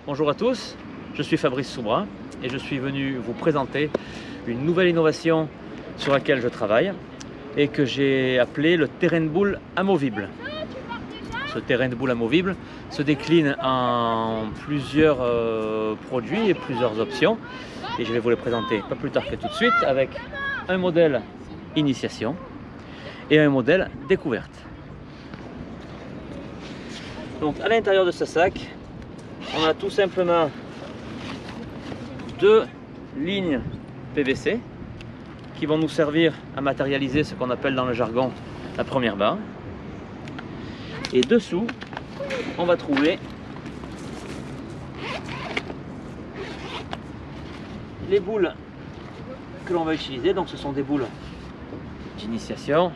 Bonjour à tous, je suis Fabrice Soubra et je suis venu vous présenter une nouvelle innovation sur laquelle je travaille et que j'ai appelé le terrain de boule amovible. Ce terrain de boule amovible se décline en plusieurs produits et plusieurs options et je vais vous les présenter pas plus tard que tout de suite avec un modèle initiation et un modèle découverte. Donc à l'intérieur de ce sac, on a tout simplement deux lignes PVC qui vont nous servir à matérialiser ce qu'on appelle dans le jargon la première barre. Et dessous, on va trouver les boules que l'on va utiliser. Donc ce sont des boules d'initiation,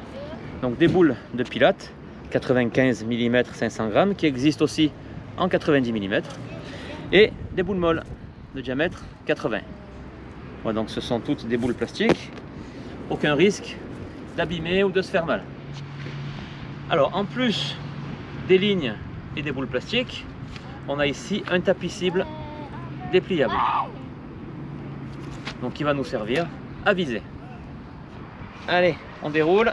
donc des boules de pilote 95 mm 500 g qui existent aussi en 90 mm et des boules molles de diamètre 80. Voilà, donc ce sont toutes des boules plastiques, aucun risque d'abîmer ou de se faire mal. Alors en plus des lignes et des boules plastiques, on a ici un tapis cible dépliable, donc qui va nous servir à viser. Allez, on déroule.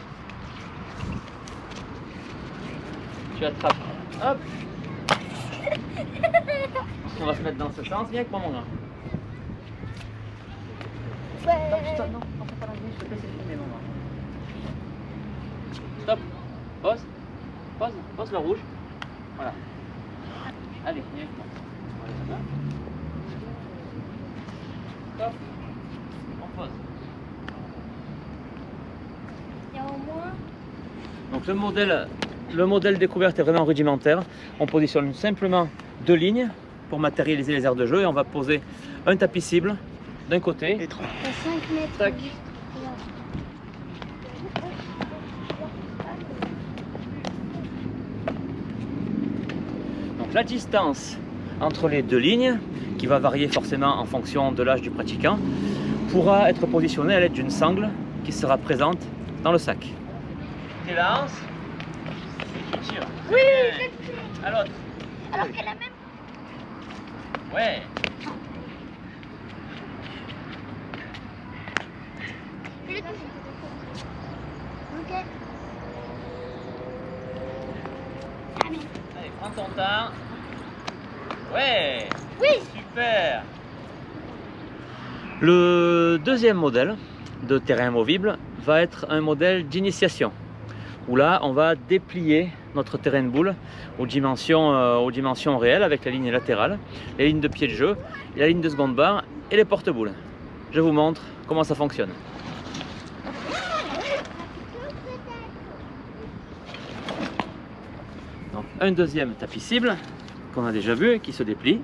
Tu attrapes, hop. On va se mettre dans ce sens, viens avec moi mon grand. Stop, non, on fait pas la vie, je te fais filmer mon grand. Stop, pause, pause, pause le rouge. Voilà. Allez, viens avec moi. Stop, on pose. Il y a au moins... Donc le modèle découverte est vraiment rudimentaire. On positionne simplement deux lignes pour matérialiser les aires de jeu et on va poser un tapis cible d'un côté. Il y a 5 mètres. Tac. Donc la distance entre les deux lignes, qui va varier forcément en fonction de l'âge du pratiquant, pourra être positionnée à l'aide d'une sangle qui sera présente dans le sac. Tu lances et tu tires. Oui, à l'autre. alors qu'elle a même... Ouais. Ok. Allez, prends ton temps. Ouais. Oui. Super. Le deuxième modèle de terrain amovible va être un modèle d'initiation, où là on va déplier notre terrain de boule aux dimensions réelles avec la ligne latérale, les lignes de pied de jeu, la ligne de seconde barre et les porte-boules. Je vous montre comment ça fonctionne. Donc un deuxième tapis cible qu'on a déjà vu qui se déplie.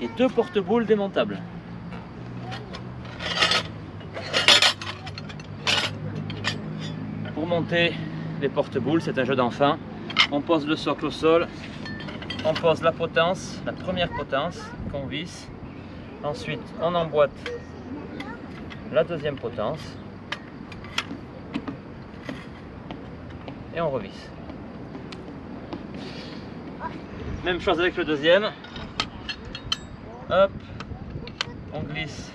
Et deux porte-boules démontables. Pour monter les porte-boules, c'est un jeu d'enfant. On pose le socle au sol, on pose la potence, la première potence qu'on visse. Ensuite, on emboîte la deuxième potence et on revisse. Même chose avec le deuxième. Hop, on glisse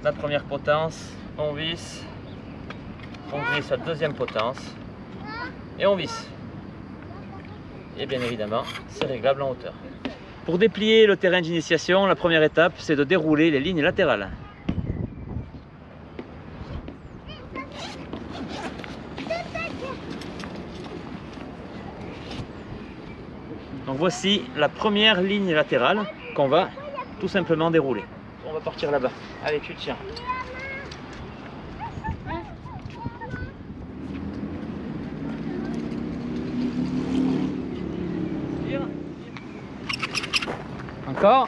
la première potence, on visse, on glisse la deuxième potence et on visse. Et bien évidemment, c'est réglable en hauteur. Pour déplier le terrain d'initiation, la première étape, c'est de dérouler les lignes latérales. Donc voici la première ligne latérale qu'on va tout simplement dérouler. On va partir là-bas. Allez, tu tiens. Tire. Encore.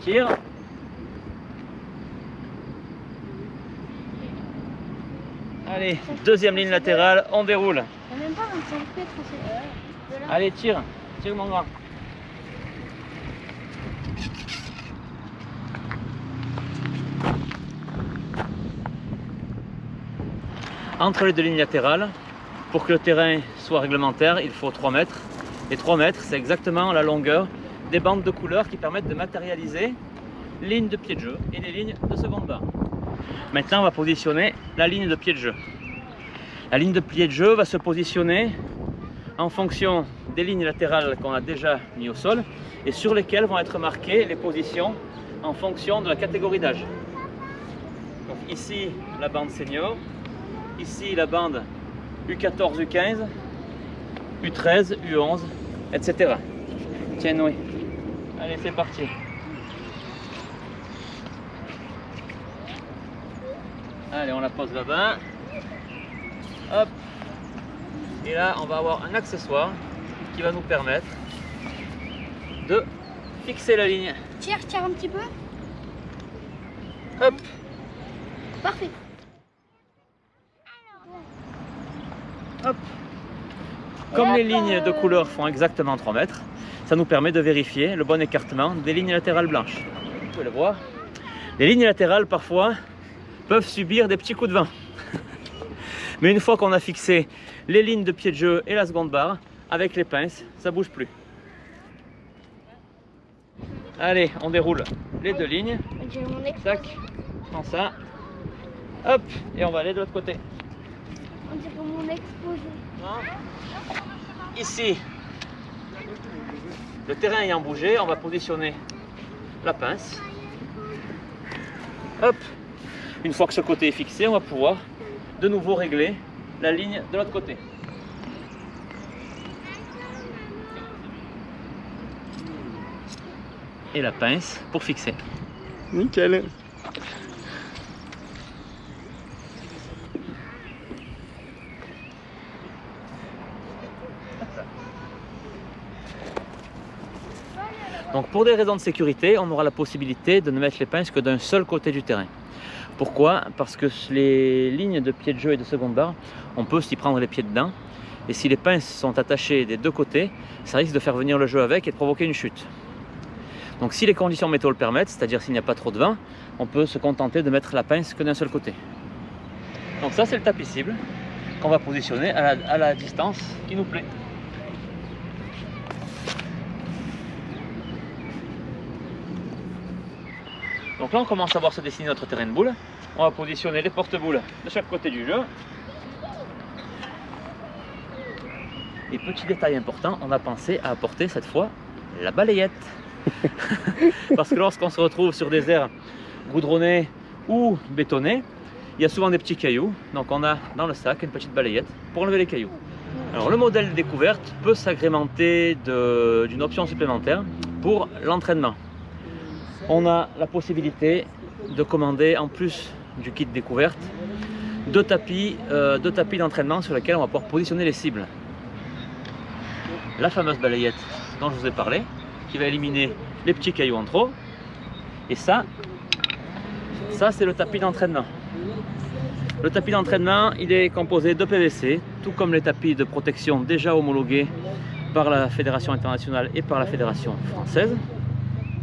Tire. Allez, deuxième ligne latérale, on déroule. Il n'y a même pas 25 mètres. Allez, tire. Tire mon grand. Entre les deux lignes latérales, Pour que le terrain soit réglementaire, il faut 3 mètres. Et 3 mètres, c'est exactement la longueur des bandes de couleurs qui permettent de matérialiser les lignes de pied de jeu et les lignes de seconde barre. Maintenant, on va positionner la ligne de pied de jeu. La ligne de pied de jeu va se positionner en fonction des lignes latérales qu'on a déjà mis au sol et sur lesquelles vont être marquées les positions en fonction de la catégorie d'âge. Donc ici, la bande senior, ici la bande U14, U15, U13, U11, etc. Tiens, Noé. Allez, c'est parti. Allez, on la pose là-bas. Hop. Et là, on va avoir un accessoire qui va nous permettre de fixer la ligne. Tire un petit peu. Hop. Parfait. Hop. Comme les lignes de couleur font exactement 3 mètres, ça nous permet de vérifier le bon écartement des lignes latérales blanches. Vous pouvez le voir. Les lignes latérales, parfois, peuvent subir des petits coups de vent. Mais une fois qu'on a fixé les lignes de pied de jeu et la seconde barre, avec les pinces, ça ne bouge plus. Allez, on déroule les 2 lignes. J'ai mon exposé. Tac, prends ça. Hop, et on va aller de l'autre côté. On dirait mon exposé. Ici, le terrain ayant bougé, on va positionner la pince. Hop. Une fois que ce côté est fixé, on va pouvoir de nouveau régler la ligne de l'autre côté. Et la pince pour fixer. Nickel. Donc pour des raisons de sécurité, on aura la possibilité de ne mettre les pinces que d'un seul côté du terrain. Pourquoi? Parce que les lignes de pied de jeu et de seconde barre, on peut s'y prendre les pieds dedans. Et si les pinces sont attachées des 2 côtés, ça risque de faire venir le jeu avec et de provoquer une chute. Donc si les conditions météo le permettent, c'est-à-dire s'il n'y a pas trop de vent, on peut se contenter de mettre la pince que d'un seul côté. Donc ça, c'est le tapis cible qu'on va positionner à la distance qui nous plaît. Donc là, on commence à voir se dessiner notre terrain de boule. On va positionner les porte-boules de chaque côté du jeu. Et petit détail important, on a pensé à apporter cette fois la balayette. Parce que lorsqu'on se retrouve sur des aires goudronnées ou bétonnées, il y a souvent des petits cailloux. Donc on a dans le sac une petite balayette pour enlever les cailloux. Alors le modèle découverte peut s'agrémenter d'une option supplémentaire pour l'entraînement. On a la possibilité de commander, en plus du kit découverte, 2 tapis d'entraînement sur lesquels on va pouvoir positionner les cibles. La fameuse balayette dont je vous ai parlé, qui va éliminer les petits cailloux en trop. Et ça c'est le tapis d'entraînement. Le tapis d'entraînement, il est composé de PVC, tout comme les tapis de protection déjà homologués par la Fédération internationale et par la Fédération française.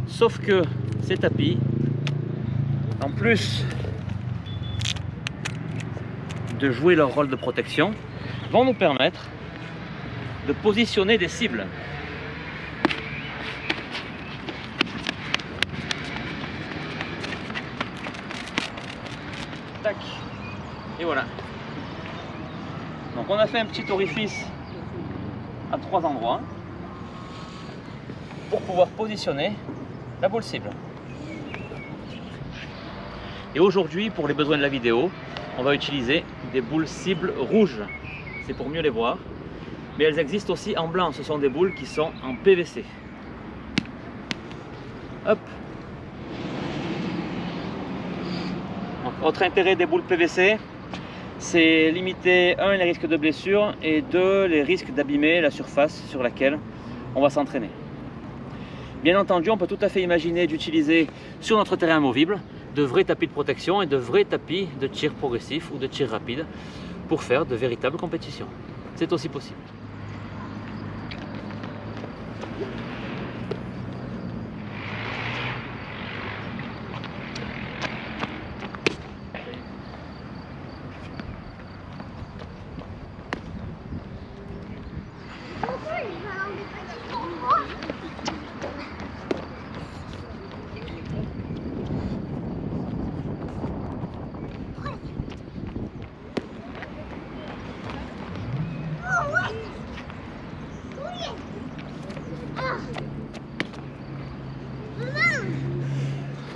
Sauf que ces tapis, en plus de jouer leur rôle de protection, vont nous permettre de positionner des cibles. Tac. Et voilà. Donc on a fait un petit orifice à 3 endroits pour pouvoir positionner la boule cible. Et aujourd'hui, pour les besoins de la vidéo, on va utiliser des boules cibles rouges. C'est pour mieux les voir. Mais elles existent aussi en blanc. Ce sont des boules qui sont en PVC. Hop. Donc, autre intérêt des boules PVC, c'est limiter 1 les risques de blessure et 2 les risques d'abîmer la surface sur laquelle on va s'entraîner. Bien entendu, on peut tout à fait imaginer d'utiliser sur notre terrain amovible de vrais tapis de protection et de vrais tapis de tir progressif ou de tir rapide pour faire de véritables compétitions. C'est aussi possible.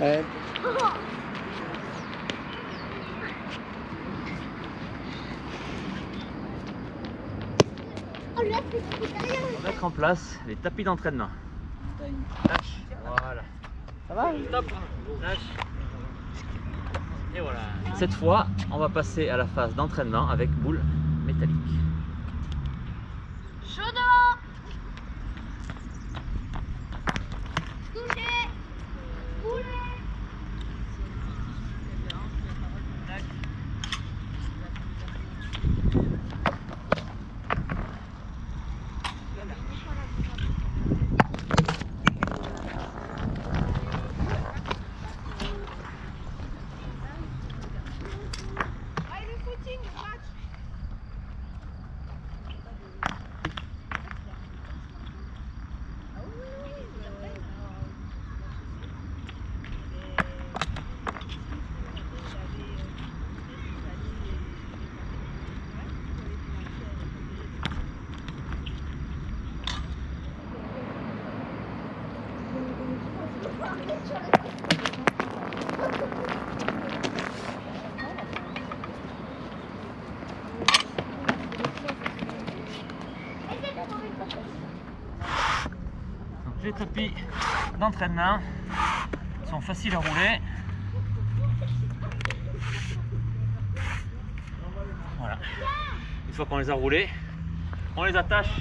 Ouais. Oh là, c'est derrière. On va mettre en place les tapis d'entraînement. Lâche. Voilà. Ça va? Stop. Lâche. Et voilà. Cette fois, on va passer à la phase d'entraînement avec boule métallique. Chaud devant. Touché. Boule. Donc, les tapis d'entraînement sont faciles à rouler. Voilà. Une fois qu'on les a roulés, on les attache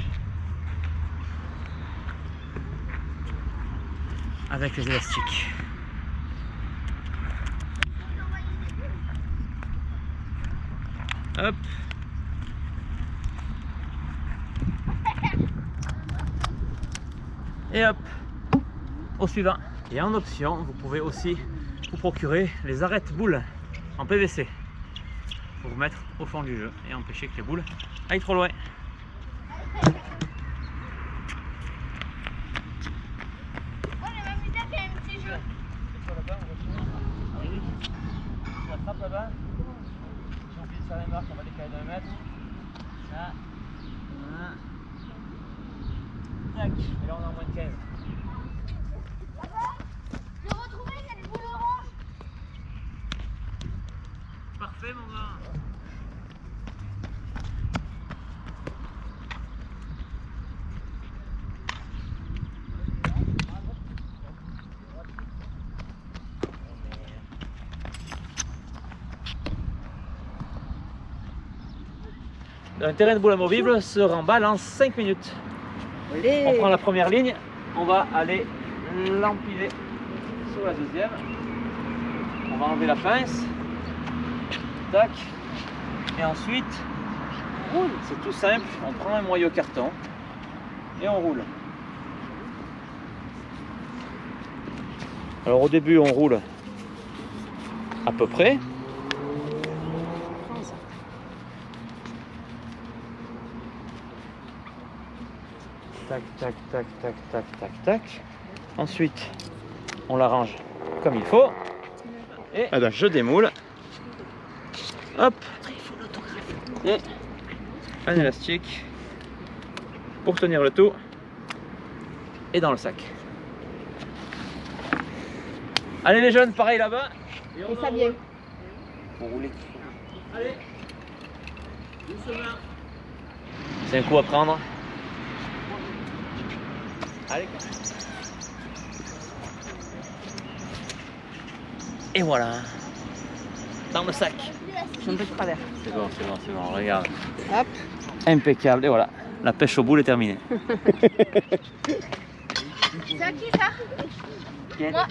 avec les élastiques. Hop. Et hop, au suivant. Et en option, vous pouvez aussi vous procurer les arrête-boules en PVC pour vous mettre au fond du jeu et empêcher que les boules aillent trop loin. Oh, le même idée qu'il y a un petit jeu. Tu attrapes là-bas. Si on pile sur les marques, on va décaler d'un mètre. Là. Voilà. Tac. Et là on est en moins de 15. Je l'ai retrouvé, il y a des boules oranges. Parfait mon gars. Un terrain de boule amovible se remballe en 5 minutes. Olé. On prend la première ligne, on va aller l'empiler sur la deuxième. On va enlever la pince. Tac. Et ensuite, on roule. C'est tout simple. On prend un moyeu carton et on roule. Alors au début, on roule à peu près. Tac, tac, tac, tac, tac, tac, tac. Ensuite, on l'arrange comme il faut. Et je démoule. Hop. Et un élastique pour tenir le tout. Et dans le sac. Allez les jeunes, pareil là-bas. Et ça vient. Pour rouler. Allez. Doucement. C'est un coup à prendre. Allez. Et voilà. Dans le sac. Un peu de travers. C'est bon, c'est bon, c'est bon. Regarde. Hop. Impeccable. Et voilà. La pêche au boule est terminée. C'est à qui ça? Moi.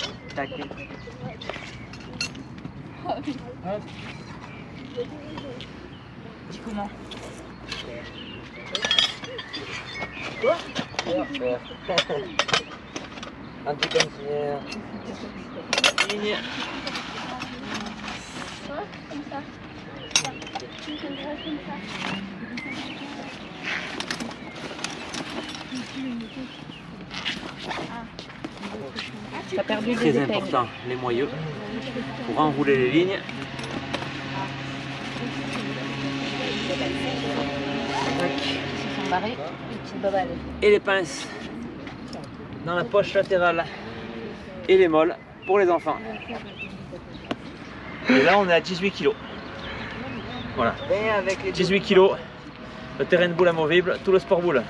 Dis comment? Anti-cancer. Ligne. Ouais, comme ça. Comme ça. T'as perdu Très des épingles. important, les moyeux pour enrouler les lignes. Ils sont barrés. Petite babale. Et les pinces dans la poche latérale et les molles pour les enfants. Et là, on est à 18 kg. Voilà. 18 kg, le terrain de boule amovible, tout le sport boule.